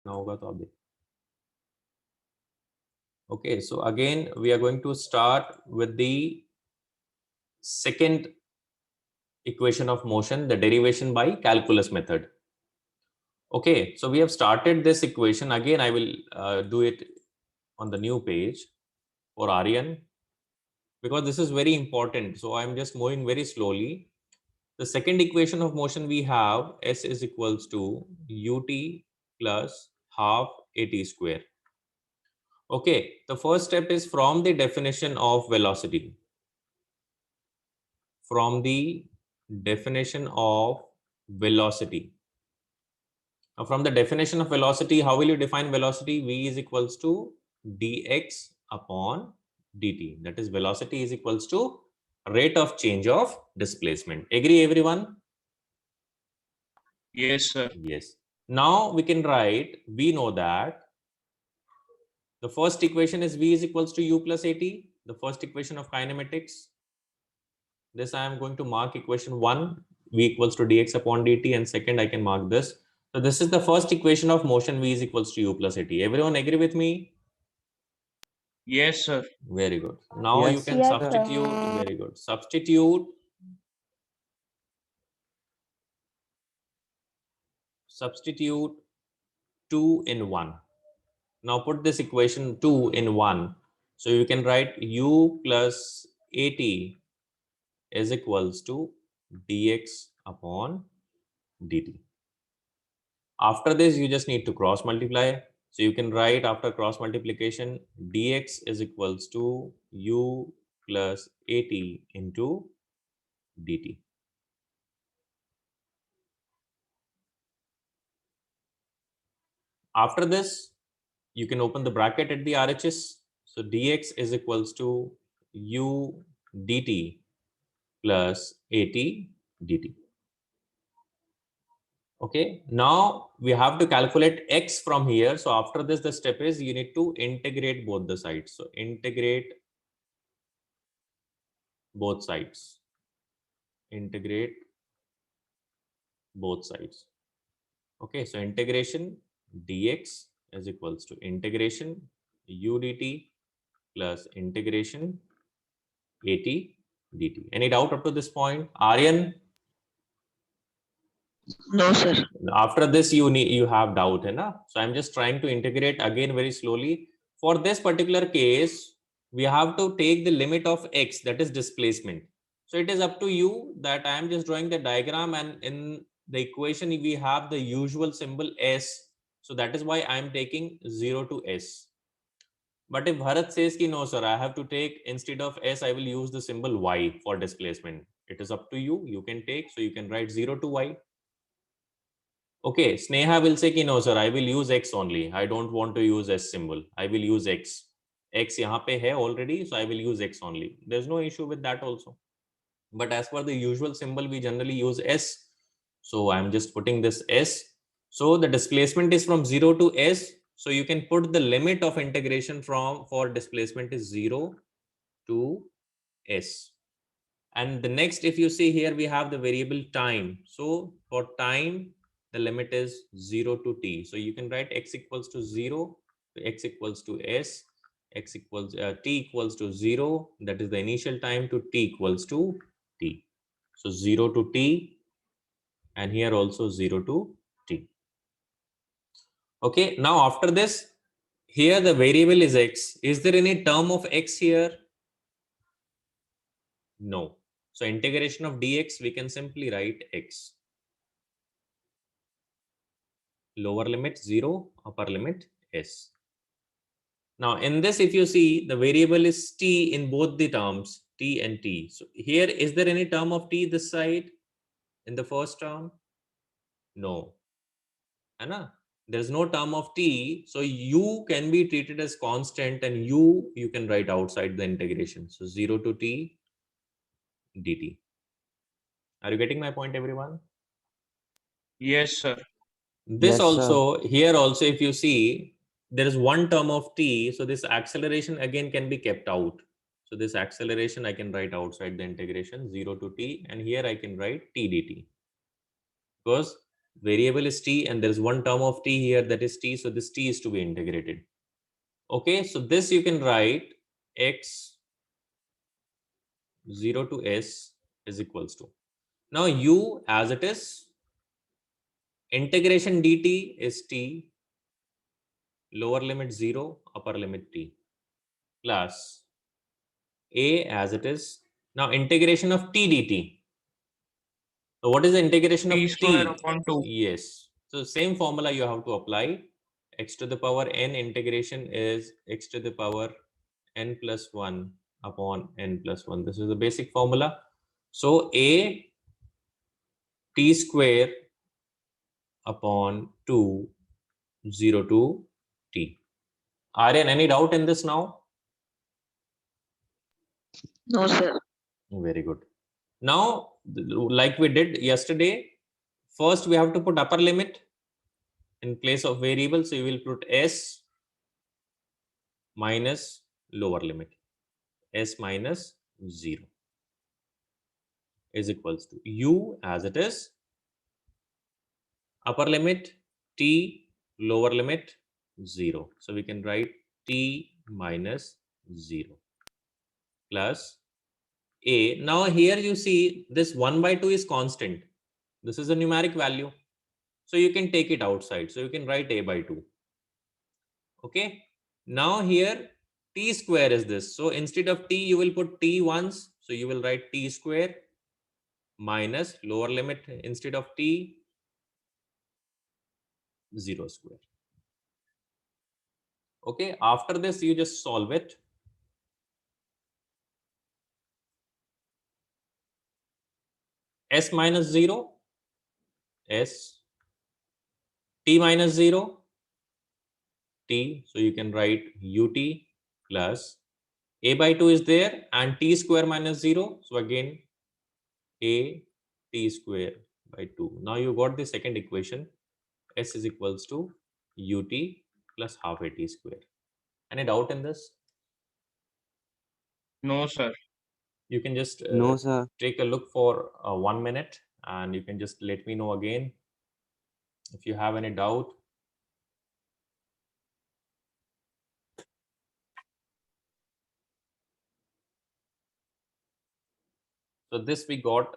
देखना होगा तो आप देख. Okay, so again we are going to start with the second equation of motion, the derivation by calculus method. Okay, so we have started this equation. Again, I will do it on the new page for Aryan because this is very important. So I'm just moving very slowly. The second equation of motion we have S is equals to ut plus half at square. Okay, the first step is from the definition of velocity. From the definition of velocity. Now, from the definition of velocity, how will you define velocity? V is equals to dx upon dt. That is, velocity is equals to rate of change of displacement. Agree, everyone? Yes, sir. Yes. Now we can write, we know that the first equation is V is equals to U plus AT, the first equation of kinematics. This I am going to mark equation 1, V equals to dx upon dt, and second I can mark this. So this is the first equation of motion, V is equals to U plus AT. Everyone agree with me? Yes, sir. Very good. Now Yes, you can Yes, substitute. Very good. Substitute 2 in 1. Now put this equation 2 in 1. So you can write U plus AT is equals to dx upon dt. After this, you just need to cross multiply. So you can write after cross multiplication, dx is equals to U plus AT into dt. After this, you can open the bracket at the RHS. So dx is equals to U dt plus AT dt. Okay, now we have to calculate x from here. So after this, the step is you need to integrate both the sides. So integrate both sides. Integrate both sides. Okay, so integration dx is equals to integration u dt plus integration at dt. Any doubt up to this point? Aryan? No, sir. After this, you have doubt, hai na? So I'm just trying to integrate again very slowly. For this particular case, we have to take the limit of x, that is displacement. So it is up to you that I am just drawing the diagram, and in the equation we have the usual symbol s. So that is why I am taking 0 to s. But if Bharat says ki no sir, I have to take instead of s, I will use the symbol y for displacement. It is up to you. You can take, so you can write 0 to y. Okay, Sneha will say, no, sir, I will use X only. I don't want to use S symbol. I will use X. X यहाँ पे है already, so I will use X only. There's no issue with that also. But as per the usual symbol, we generally use S. So I'm just putting this S. So the displacement is from 0 to S. So you can put the limit of integration for displacement is 0 to S. And the next, if you see here, we have the variable time. So for time, the limit is 0 to t. So you can write x equals to 0, x equals to s, x equals t equals to 0. That is the initial time to t equals to t. So 0 to t, and here also 0 to t. Okay, now after this, here the variable is x. Is there any term of x here? No. So integration of dx, we can simply write x. Lower limit 0, upper limit s. Now in this, if you see, the variable is t in both the terms, t and t. So here, is there any term of t this side in the first term? No. Anna? There's no term of t. So u can be treated as constant, and you can write outside the integration. So 0 to t dt. Are you getting my point, everyone? Yes, sir. This Yes, also, here also, if you see, there is one term of t. So this acceleration again can be kept out. So this acceleration I can write outside the integration 0 to t, and here I can write t dt. Because variable is t, and there's one term of t here, that is t, so this t is to be integrated. Okay, so this you can write x 0 to s is equals to, now u as it is, integration dt is t, lower limit 0, upper limit t, plus a as it is. Now integration of t dt. So what is the integration of T t? square upon 2. Yes. So same formula you have to apply. X to the power n integration is x to the power n plus 1 upon n plus 1. This is the basic formula. So a t square upon 2, 0 to t. Aryan, any doubt in this now? No, sir. Very good. Now, like we did yesterday, first we have to put upper limit in place of variable. So you will put s minus lower limit, s minus 0 is equals to u as it is, upper limit t, lower limit 0. So we can write t minus 0 plus a. Now here you see this 1 by 2 is constant. This is a numeric value. So you can take it outside. So you can write a by 2. Okay. Now here t square is this. So instead of t, you will put t once. So you will write t square minus lower limit instead of t, 0 square. Okay. After this, you just solve it. S minus 0, s, t minus 0, t. So you can write ut plus a by 2 is there and t square minus 0. So again, a t square by 2. Now you got the second equation. S is equals to ut plus half a t square. Any doubt in this? No, sir. You can just No, sir. take a look for 1 minute and you can just let me know again if you have any doubt. So this we got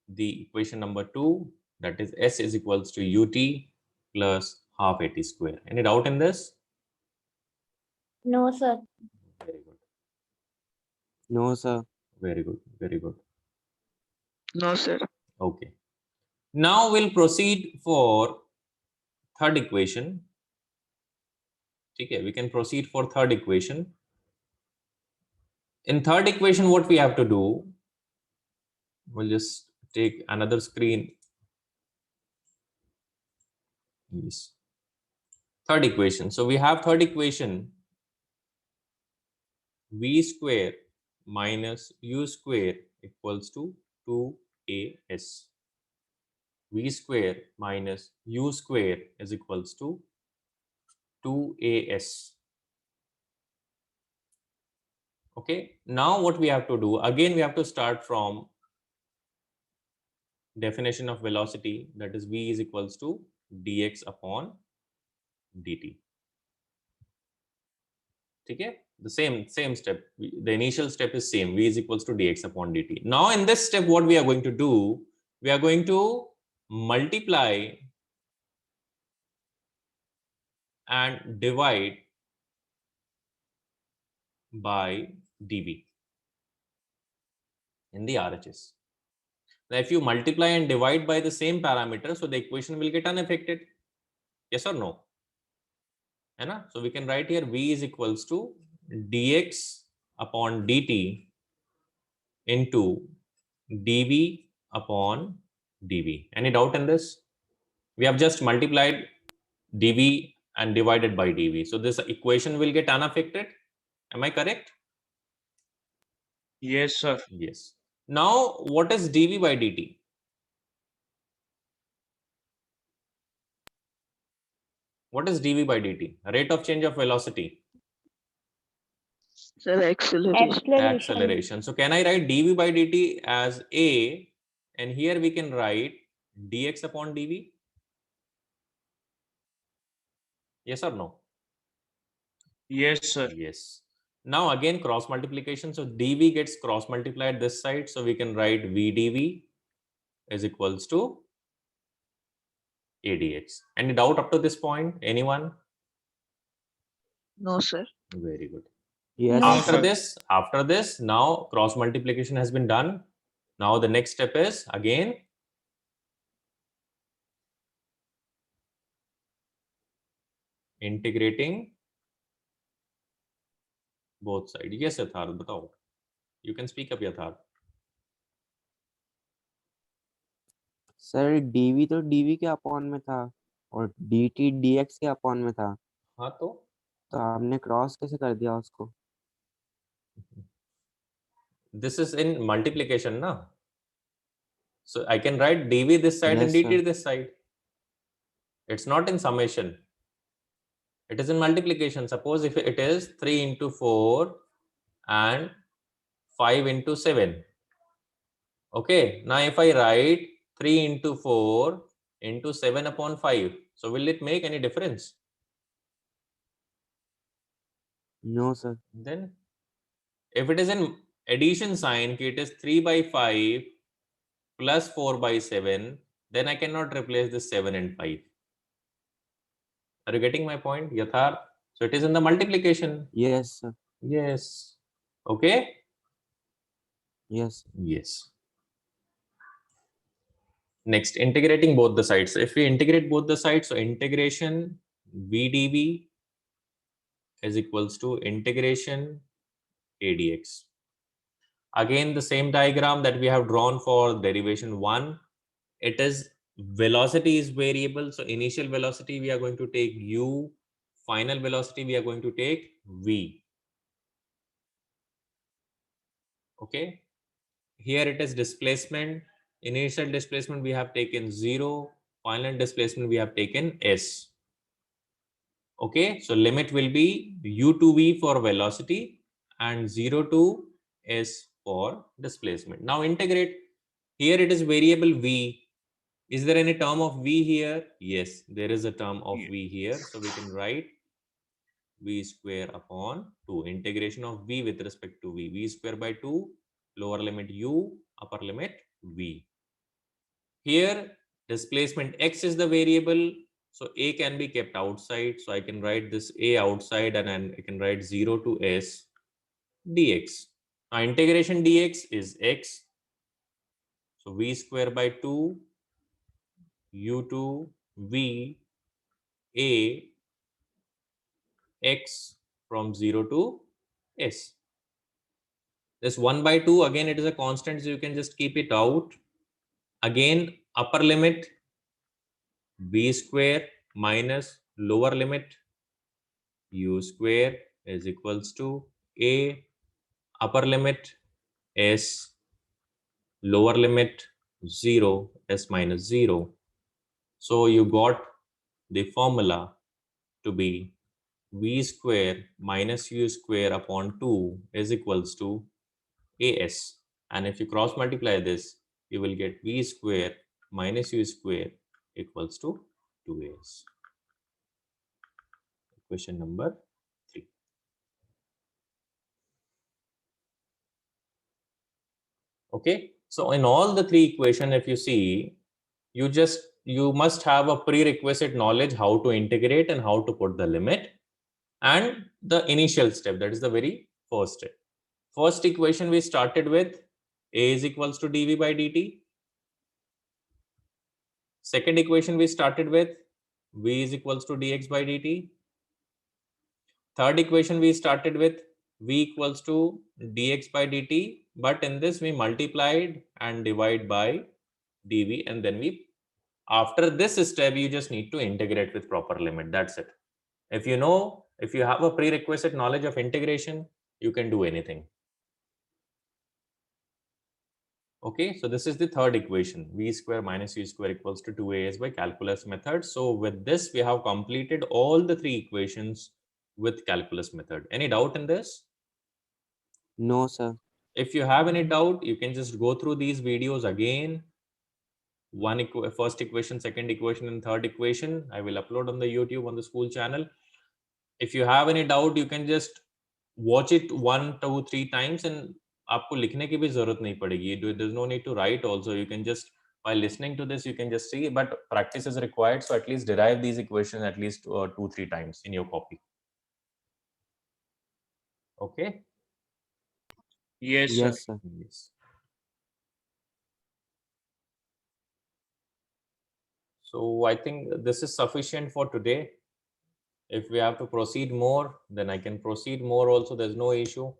the equation number 2, that is s is equals to ut plus half a t square. Any doubt in this? No, sir. Very good. No, sir. Very good. Very good. No, sir. Okay. Now we'll proceed for third equation. Okay, we can proceed for third equation. In third equation, what we have to do, we'll just take another screen. Yes. Third equation. So we have third equation, v square minus u square equals to 2as. V square minus u square is equals to 2as. Okay, now what we have to do, again we have to start from definition of velocity, that is v is equals to dx upon dt. Okay, the same step, the initial step is same, v is equals to dx upon dt. Now in this step what we are going to do, we are going to multiply and divide by dv in the RHS. Now if you multiply and divide by the same parameter, so the equation will get unaffected. Yes or no? Right? So we can write here v is equals to dx upon dt into dv upon dv. Any doubt in this? We have just multiplied dv and divided by dv. So this equation will get unaffected. Am I correct? Yes, sir. Yes. Now what is dv by dt? What is dv by dt? Rate of change of velocity. Sir, acceleration. Acceleration. So can I write dv by dt as a, and here we can write dx upon dv? Yes or no? Yes, sir. Yes. Now again cross multiplication. So dv gets cross multiplied this side. So we can write v dv is equals to a dx. Any doubt up to this point? Anyone? No, sir. Very good. Yes, No, After sir. this, now cross multiplication has been done. Now the next step is again integrating both sides. Yes, Yatharth, batao. You can speak up, Yatharth. Sir DV तो DV के upon में था और dt dx के upon में था, हाँ तो आपने क्रॉस कैसे कर दिया उसको? this is in multiplication, na? So I can write dv this side and Yes, dt sir. this side. It's not in summation. It is in multiplication. Suppose if it is 3 into 4 and 5 into 7. Okay. Now if I write 3 into 4 into 7 upon 5. So will it make any difference? No, sir. Then if it is in addition sign, it is 3 by 5 plus 4 by 7, then I cannot replace this 7 and 5. Are you getting my point, Yathar? So it is in the multiplication. Yes, sir. Yes. Okay. Yes. Yes. Next, integrating both the sides. If we integrate both the sides, so integration v dv is equals to integration a dx. Again, the same diagram that we have drawn for derivation 1. It is velocity is variable. So initial velocity we are going to take u, final velocity we are going to take v. Okay. Here it is displacement. Initial displacement we have taken 0. Final displacement we have taken s. Okay, so limit will be u to v for velocity and 0 to s for displacement. Now integrate. Here it is variable v. Is there any term of v here? Yes, there is a term of v here. So we can write v square upon 2. Integration of v with respect to v. V square by 2. Lower limit u, upper limit v. Here displacement x is the variable. So a can be kept outside. So I can write this a outside and then I can write 0 to s dx. Now integration dx is x. So v square by 2 u to v a x from 0 to s. This 1 by 2, again it is a constant, so you can just keep it out. Again upper limit v square minus lower limit u square is equals to a upper limit s lower limit 0 s minus 0. So you got the formula to be v square minus u square upon 2 is equals to as. And if you cross multiply this, you will get v square minus u square equals to 2as. Question number 3. Okay, so in all the 3 equation, if you see, you must have a prerequisite knowledge how to integrate and how to put the limit and the initial step, that is the very first step. First equation we started with a is equals to dv by dt. Second equation we started with v is equals to dx by dt. Third equation we started with v equals to dx by dt, but in this we multiplied and divide by dv, and then after this step you just need to integrate with proper limit. That's it. If you have a prerequisite knowledge of integration, you can do anything. Okay, so this is the third equation, v square minus u square equals to 2as by calculus method. So with this we have completed all the 3 equations with calculus method. Any doubt in this? No, sir. If you have any doubt, you can just go through these videos again first equation, second equation, and third equation. I will upload on the YouTube on the school channel. If you have any doubt, you can just watch it 1, 2, 3 times, and आपको लिखने की भी जरूरत नहीं पड़ेगी. There's no need to write also. You can just, while listening to this, you can just see, but practice is required. So at least derive these equations at least 2, 3 times in your copy. Okay? Yes, sir. Yes, sir. Yes. So I think this is sufficient for today. If we have to proceed more, then I can proceed more also. There's no issue.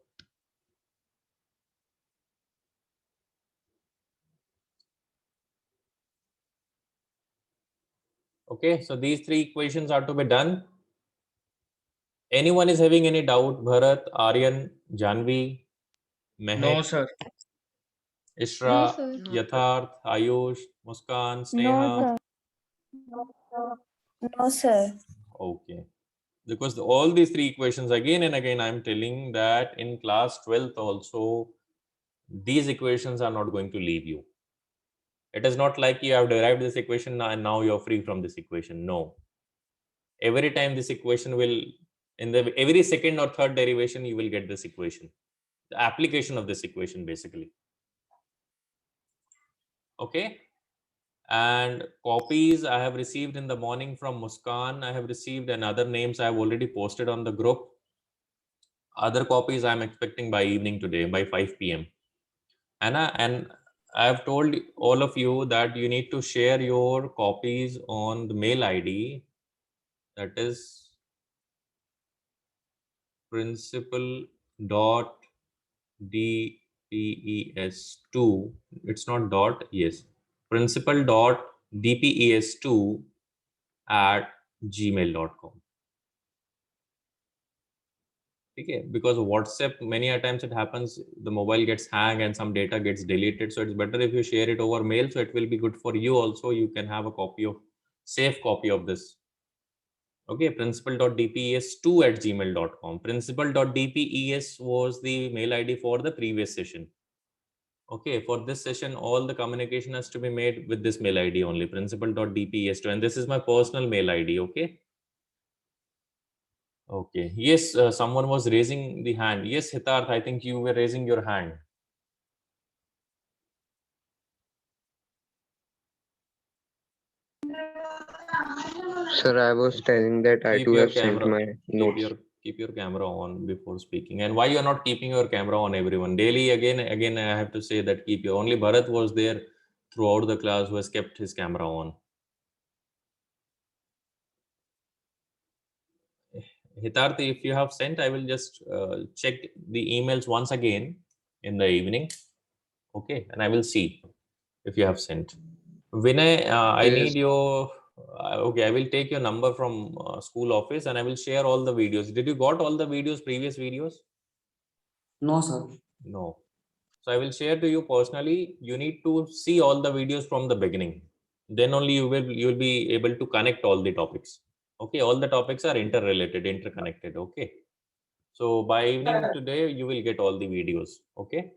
Okay, so these 3 equations are to be done. Anyone is having any doubt? Bharat, Aryan, Janvi, Mehak, No, sir. Ishra, No, sir. Yatharth, Ayush, Muskan, No, Sneha. sir. No, sir. Okay. Because all these 3 equations, again and again, I'm telling that in class 12th also, these equations are not going to leave you. It is not like you have derived this equation and now you're free from this equation. No. Every time this equation will, in the every second or third derivation, you will get this equation. The application of this equation, basically. Okay. And copies I have received in the morning from Muskan. I have received, and other names I have already posted on the group. Other copies I'm expecting by evening today, by 5 p.m. And I have told all of you that you need to share your copies on the mail ID, that is principal.dpes2. It's not dot, yes, principal.dpes2@gmail.com. Okay, because WhatsApp, many a times it happens, the mobile gets hang and some data gets deleted. So it's better if you share it over mail. So it will be good for you also. You can have a copy of, safe copy of this. Okay, principal.dpes2@gmail.com. Principal.dpes was the mail ID for the previous session. Okay, for this session, all the communication has to be made with this mail ID only, principal.dpes2. And this is my personal mail ID. Okay. Okay. Yes, someone was raising the hand. Yes, Hitarth, I think you were raising your hand. Sir, I was telling that I Keep too your have sent camera. my notes. Keep your camera on before speaking. And why you are not keeping your camera on, everyone? Daily, again, I have to say that keep your. Only Bharat was there throughout the class who has kept his camera on. Hitarth, if you have sent, I will just check the emails once again in the evening. Okay, and I will see if you have sent. Vinay, I Yes. need your. Okay, I will take your number from school office and I will share all the videos. Did you got all the videos, previous videos? No, sir. No. So I will share to you personally. You need to see all the videos from the beginning. Then only you will be able to connect all the topics. Okay, all the topics are interrelated, interconnected. Okay. So by evening today, you will get all the videos. Okay.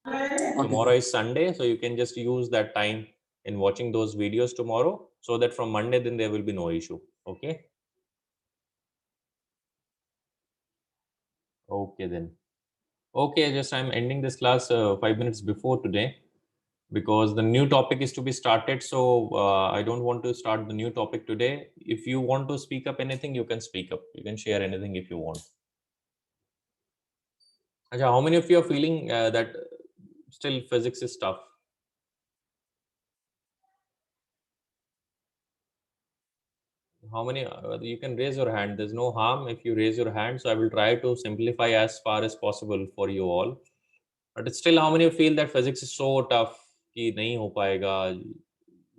Tomorrow is Sunday, so you can just use that time in watching those videos tomorrow, so that from Monday then there will be no issue. Okay. Okay then. Okay, just I'm ending this class 5 minutes before today because the new topic is to be started. So I don't want to start the new topic today. If you want to speak up anything, you can speak up. You can share anything if you want. Acha, how many of you are feeling that still physics is tough? How many? You can raise your hand. There's no harm if you raise your hand. So I will try to simplify as far as possible for you all. But it's still, how many of you feel that physics is so tough कि नहीं हो पाएगा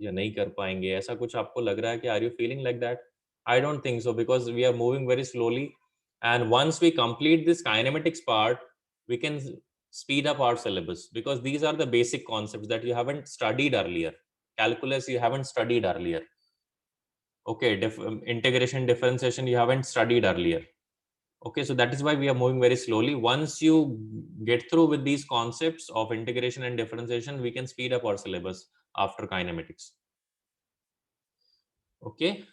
या नहीं कर पाएंगे, ऐसा कुछ आपको लग रहा है कि are you feeling like that? I don't think so, because we are moving very slowly, and once we complete this kinematics part, we can speed up our syllabus, because these are the basic concepts that you haven't studied earlier. Calculus you haven't studied earlier. Okay, integration, differentiation you haven't studied earlier. Okay, so that is why we are moving very slowly. Once you get through with these concepts of integration and differentiation, we can speed up our syllabus. after kinematics. Okay.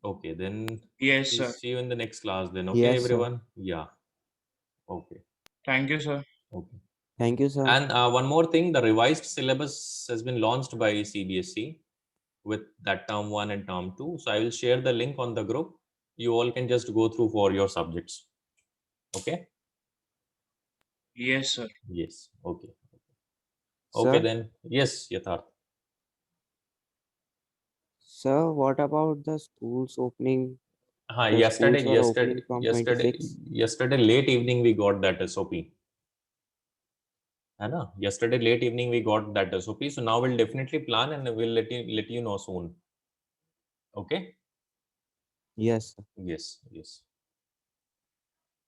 Okay, then Yes, sir. see you in the next class then. Okay, Yes, sir. everyone. Yeah. Okay. Thank you, sir. Okay. Thank you, sir. And one more thing, the revised syllabus has been launched by CBSE with that term 1 and term 2. So I will share the link on the group. You all can just go through for your subjects. Okay. Yes, sir. Yes. Okay. Sir, Okay then. Yes, Yatharth. sir, what about the schools opening? The Yesterday, schools are opening from 26. yesterday late evening we got that SOP. है ना? Yesterday late evening we got that SOP. So now we'll definitely plan and we'll let you know soon. Okay. Yes, sir. Yes. Yes.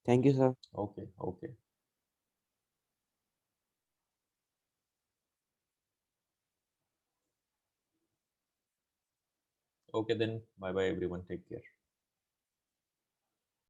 Thank you, sir. Okay. Okay. Okay then. Bye bye everyone. Take care.